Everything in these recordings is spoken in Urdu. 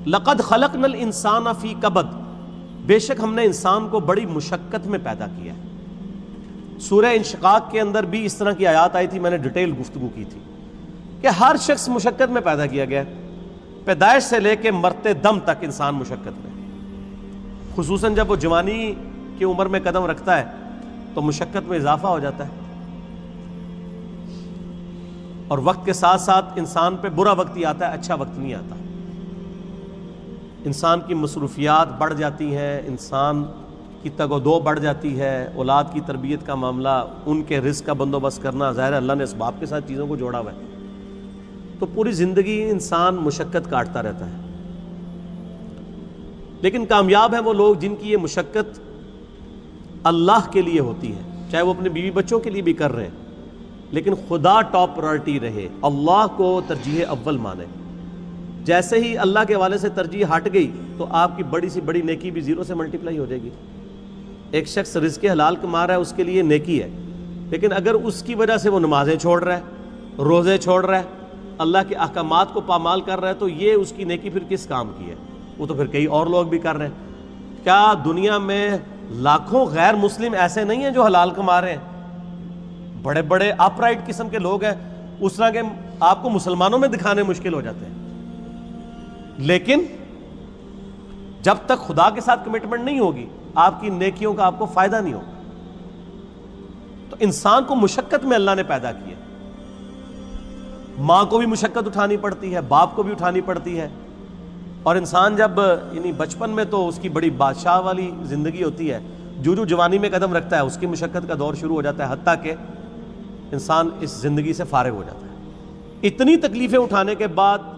لقد خلقنا الانسان فی کبد، بے شک ہم نے انسان کو بڑی مشقت میں پیدا کیا ہے۔ سورہ انشقاق کے اندر بھی اس طرح کی آیات آئی تھی، میں نے ڈیٹیل گفتگو کی تھی کہ ہر شخص مشقت میں پیدا کیا گیا ہے، پیدائش سے لے کے مرتے دم تک انسان مشقت میں، خصوصاً جب وہ جوانی کی عمر میں قدم رکھتا ہے تو مشقت میں اضافہ ہو جاتا ہے، اور وقت کے ساتھ ساتھ انسان پہ برا وقت ہی آتا ہے، اچھا وقت نہیں آتا۔ انسان کی مصروفیات بڑھ جاتی ہیں، انسان کی تگ و دو بڑھ جاتی ہے، اولاد کی تربیت کا معاملہ، ان کے رزق کا بندوبست کرنا، ظاہر ہے اللہ نے اسباب کے ساتھ چیزوں کو جوڑا ہوا ہے، تو پوری زندگی انسان مشقت کاٹتا رہتا ہے۔ لیکن کامیاب ہیں وہ لوگ جن کی یہ مشقت اللہ کے لیے ہوتی ہے، چاہے وہ اپنے بیوی بچوں کے لیے بھی کر رہے ہیں، لیکن خدا ٹاپ پرائرٹی رہے، اللہ کو ترجیح اول مانے۔ جیسے ہی اللہ کے حوالے سے ترجیح ہٹ گئی تو آپ کی بڑی سی بڑی نیکی بھی زیرو سے ملٹیپلائی ہو جائے گی۔ ایک شخص رزق حلال کما رہا ہے، اس کے لیے نیکی ہے، لیکن اگر اس کی وجہ سے وہ نمازیں چھوڑ رہا ہے، روزے چھوڑ رہا ہے، اللہ کے احکامات کو پامال کر رہا ہے، تو یہ اس کی نیکی پھر کس کام کی ہے؟ وہ تو پھر کئی اور لوگ بھی کر رہے ہیں۔ کیا دنیا میں لاکھوں غیر مسلم ایسے نہیں ہیں جو حلال کما رہے ہیں؟ بڑے بڑے اپ رائٹ قسم کے لوگ ہیں، اس طرح کے آپ کو مسلمانوں میں دکھانے مشکل ہو جاتے ہیں، لیکن جب تک خدا کے ساتھ کمٹمنٹ نہیں ہوگی آپ کی نیکیوں کا آپ کو فائدہ نہیں ہوگا۔ تو انسان کو مشقت میں اللہ نے پیدا کیا، ماں کو بھی مشقت اٹھانی پڑتی ہے، باپ کو بھی اٹھانی پڑتی ہے، اور انسان جب یعنی بچپن میں تو اس کی بڑی بادشاہ والی زندگی ہوتی ہے، جو جوانی میں قدم رکھتا ہے اس کی مشقت کا دور شروع ہو جاتا ہے، حتیٰ کہ انسان اس زندگی سے فارغ ہو جاتا ہے۔ اتنی تکلیفیں اٹھانے کے بعد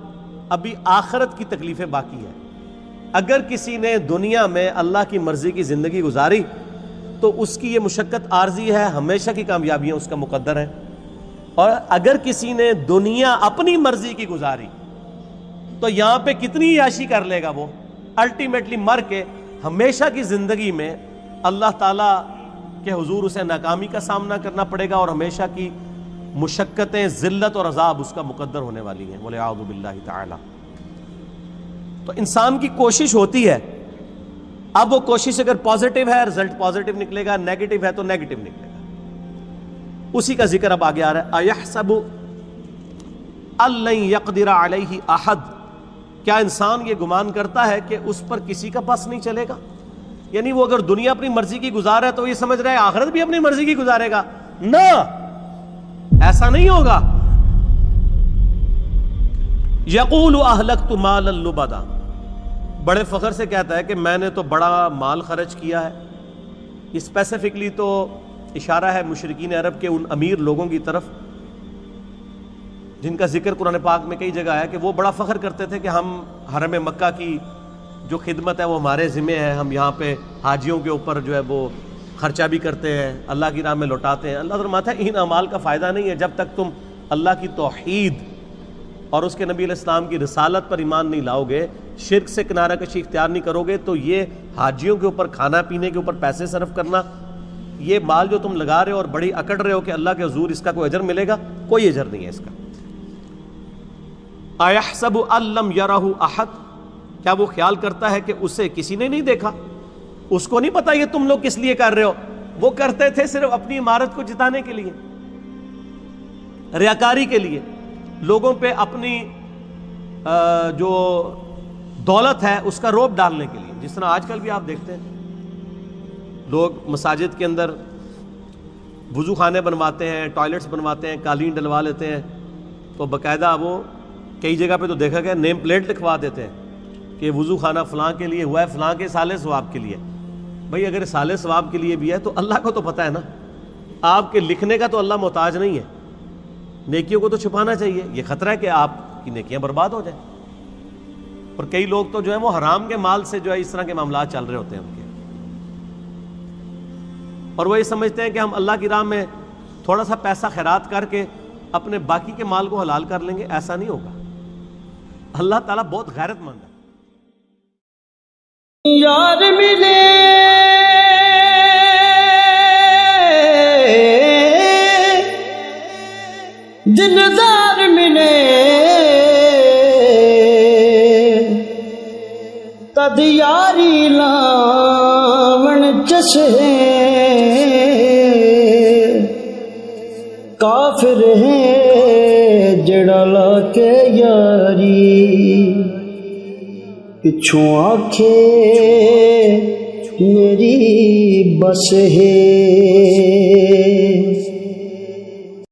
ابھی آخرت کی تکلیفیں باقی ہیں۔ اگر کسی نے دنیا میں اللہ کی مرضی کی زندگی گزاری تو اس کی یہ مشقت عارضی ہے، ہمیشہ کی کامیابیاں اس کا مقدر ہے، اور اگر کسی نے دنیا اپنی مرضی کی گزاری تو یہاں پہ کتنی عیاشی کر لے گا، وہ الٹیمیٹلی مر کے ہمیشہ کی زندگی میں اللہ تعالیٰ کے حضور اسے ناکامی کا سامنا کرنا پڑے گا، اور ہمیشہ کی مشقتیں، ذلت اور عذاب اس کا مقدر ہونے والی ہیں، وَلِعَوْذُ بِاللَّهِ تعالی۔ تو انسان کی کوشش ہوتی ہے، اب وہ کوشش اگر پازیٹیو ہے رزلٹ پازیٹیو نکلے گا، نیگیٹو ہے تو نیگیٹو نکلے گا۔ اسی کا ذکر اب آگے آ رہا ہے، أَيَحْسَبُ أَن لَّن يَقْدِرَ عَلَيْهِ أَحَدٌ، کیا انسان یہ گمان کرتا ہے کہ اس پر کسی کا بس نہیں چلے گا؟ یعنی وہ اگر دنیا اپنی مرضی کی گزار ہے تو یہ سمجھ رہا ہے آخرت بھی اپنی مرضی کی گزارے گا، نہ، ایسا نہیں ہوگا۔ یقول اہلکت مالا لبدا، بڑے فخر سے کہتا ہے کہ میں نے تو بڑا مال خرچ کیا ہے۔ اسپیسیفکلی تو اشارہ ہے مشرکین عرب کے ان امیر لوگوں کی طرف جن کا ذکر قرآن پاک میں کئی جگہ ہے کہ وہ بڑا فخر کرتے تھے کہ ہم حرم مکہ کی جو خدمت ہے وہ ہمارے ذمہ ہے، ہم یہاں پہ حاجیوں کے اوپر جو ہے وہ خرچہ بھی کرتے ہیں، اللہ کی راہ میں لوٹاتے ہیں۔ اللہ فرماتا ہے ان اعمال کا فائدہ نہیں ہے جب تک تم اللہ کی توحید اور اس کے نبی علیہ السلام کی رسالت پر ایمان نہیں لاؤ گے، شرک سے کنارہ کشی اختیار نہیں کرو گے، تو یہ حاجیوں کے اوپر کھانا پینے کے اوپر پیسے صرف کرنا، یہ مال جو تم لگا رہے ہو اور بڑی اکڑ رہے ہو کہ اللہ کے حضور اس کا کوئی اجر ملے گا، کوئی اجر نہیں ہے اس کا۔ اَيَحْسَبُ أَن لَّمْ يَرَهُ أَحَدٌ، کیا وہ خیال کرتا ہے کہ اسے کسی نے نہیں دیکھا؟ اس کو نہیں پتا یہ تم لوگ کس لیے کر رہے ہو، وہ کرتے تھے صرف اپنی عمارت کو جتانے کے لیے، ریاکاری کے لیے، لوگوں پہ اپنی جو دولت ہے اس کا روب ڈالنے کے لیے۔ جس طرح آج کل بھی آپ دیکھتے ہیں لوگ مساجد کے اندر وضو خانے بنواتے ہیں، ٹوائلٹس بنواتے ہیں، قالین ڈلوا لیتے ہیں، تو باقاعدہ وہ کئی جگہ پہ تو دیکھا گیا نیم پلیٹ لکھوا دیتے ہیں کہ وضو خانہ فلاں کے لیے ہوا ہے، فلاں کے سالے ثواب کے لیے۔ بھئی اگر سالے ثواب کے لیے بھی ہے تو اللہ کو تو پتہ ہے نا، آپ کے لکھنے کا تو اللہ محتاج نہیں ہے، نیکیوں کو تو چھپانا چاہیے، یہ خطرہ ہے کہ آپ کی نیکیاں برباد ہو جائیں۔ اور کئی لوگ تو جو ہے وہ حرام کے مال سے جو ہے اس طرح کے معاملات چل رہے ہوتے ہیں ان کے، اور وہ یہ سمجھتے ہیں کہ ہم اللہ کی راہ میں تھوڑا سا پیسہ خیرات کر کے اپنے باقی کے مال کو حلال کر لیں گے، ایسا نہیں ہوگا۔ اللہ تعالیٰ بہت غیرت مند ہے۔ یار ملے دلدار ملے تد یاری لاون چسے کافر ہے جڑا لا کے یاری پچھوں آکھے میری بس ہے